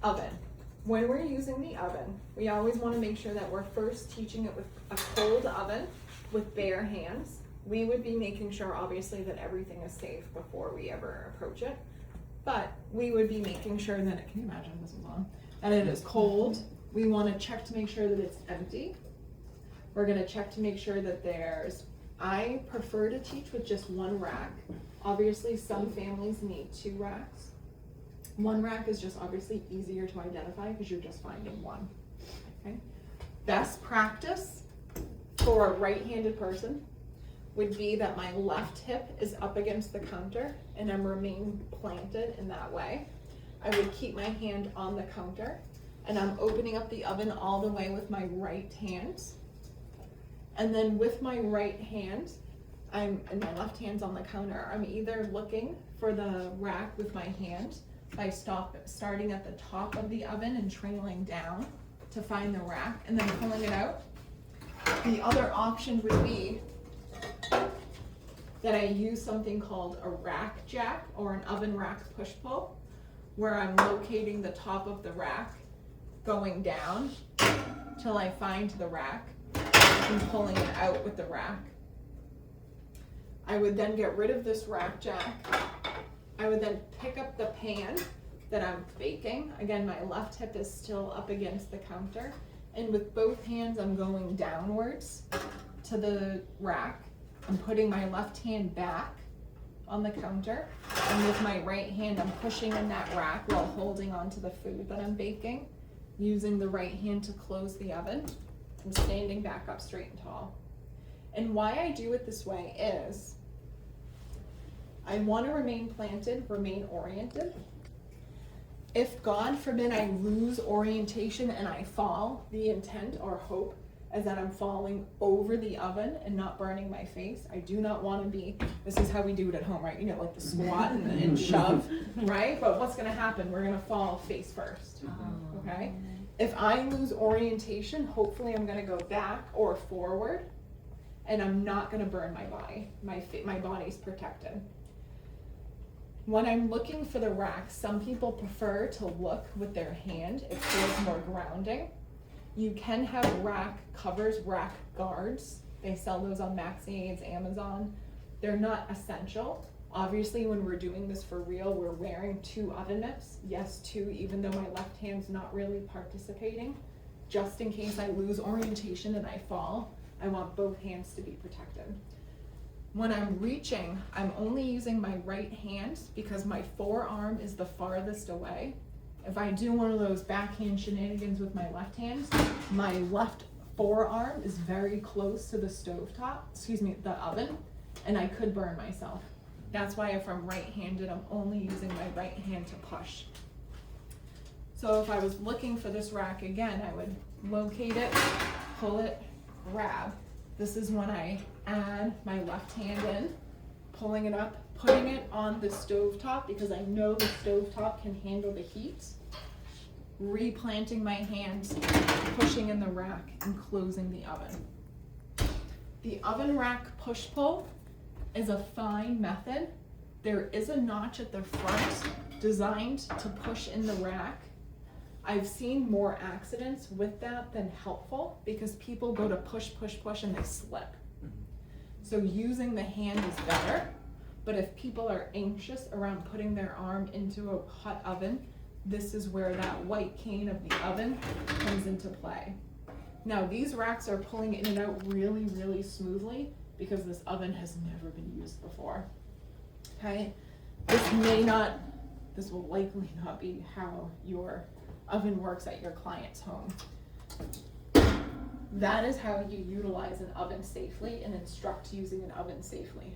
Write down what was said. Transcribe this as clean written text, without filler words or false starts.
Oven. When we're using the oven, we always want to make sure that we're first teaching it with a cold oven with bare hands. We would be making sure, obviously, that everything is safe before we ever approach it. But we would be making sure that it, can you imagine this is on, that it is cold. We want to check to make sure that it's empty. We're going to check to make sure that I prefer to teach with just one rack. Obviously, some families need 2 racks. One rack is just obviously easier to identify because you're just finding one. Okay. Best practice for a right-handed person would be that my left hip is up against the counter and I'm remain planted in that way. I would keep my hand on the counter and I'm opening up the oven all the way with my right hand. And then with my right hand, and my left hand's on the counter, I'm either looking for the rack with my hand by starting at the top of the oven and trailing down to find the rack and then pulling it out. The other option would be that I use something called a rack jack or an oven rack push-pull, where I'm locating the top of the rack, going down till I find the rack and pulling it out with the rack. I would then get rid of this rack jack. I would then pick up the pan that I'm baking. Again, my left hip is still up against the counter. And with both hands, I'm going downwards to the rack. I'm putting my left hand back on the counter. And with my right hand, I'm pushing in that rack while holding onto the food that I'm baking, using the right hand to close the oven. I'm standing back up straight and tall. And why I do it this way is I want to remain planted, remain oriented. If God forbid I lose orientation and I fall, the intent or hope is that I'm falling over the oven and not burning my face. I do not want to be, this is how we do it at home, right? You know, like the squat and shove, right? But what's going to happen? We're going to fall face first, okay? If I lose orientation, hopefully I'm going to go back or forward and I'm not going to burn my body. My body's protected. When I'm looking for the rack, some people prefer to look with their hand. It feels more grounding. You can have rack covers, rack guards. They sell those on Maxi, Amazon. They're not essential. Obviously, when we're doing this for real, we're wearing 2 oven mitts. Yes, 2, even though my left hand's not really participating. Just in case I lose orientation and I fall, I want both hands to be protected. When I'm reaching, I'm only using my right hand because my forearm is the farthest away. If I do one of those backhand shenanigans with my left hand, my left forearm is very close to the the oven, and I could burn myself. That's why if I'm right-handed, I'm only using my right hand to push. So if I was looking for this rack again, I would locate it, pull it, grab. This is when I add my left hand in, pulling it up, putting it on the stovetop because I know the stovetop can handle the heat, replanting my hands, pushing in the rack, and closing the oven. The oven rack push-pull is a fine method. There is a notch at the front designed to push in the rack. I've seen more accidents with that than helpful because people go to push, push, push, and they slip. So using the hand is better, but if people are anxious around putting their arm into a hot oven, this is where that white cane of the oven comes into play. Now these racks are pulling in and out really, really smoothly because this oven has never been used before. Okay, this will likely not be how your oven works at your client's home. That is how you utilize an oven safely and instruct using an oven safely.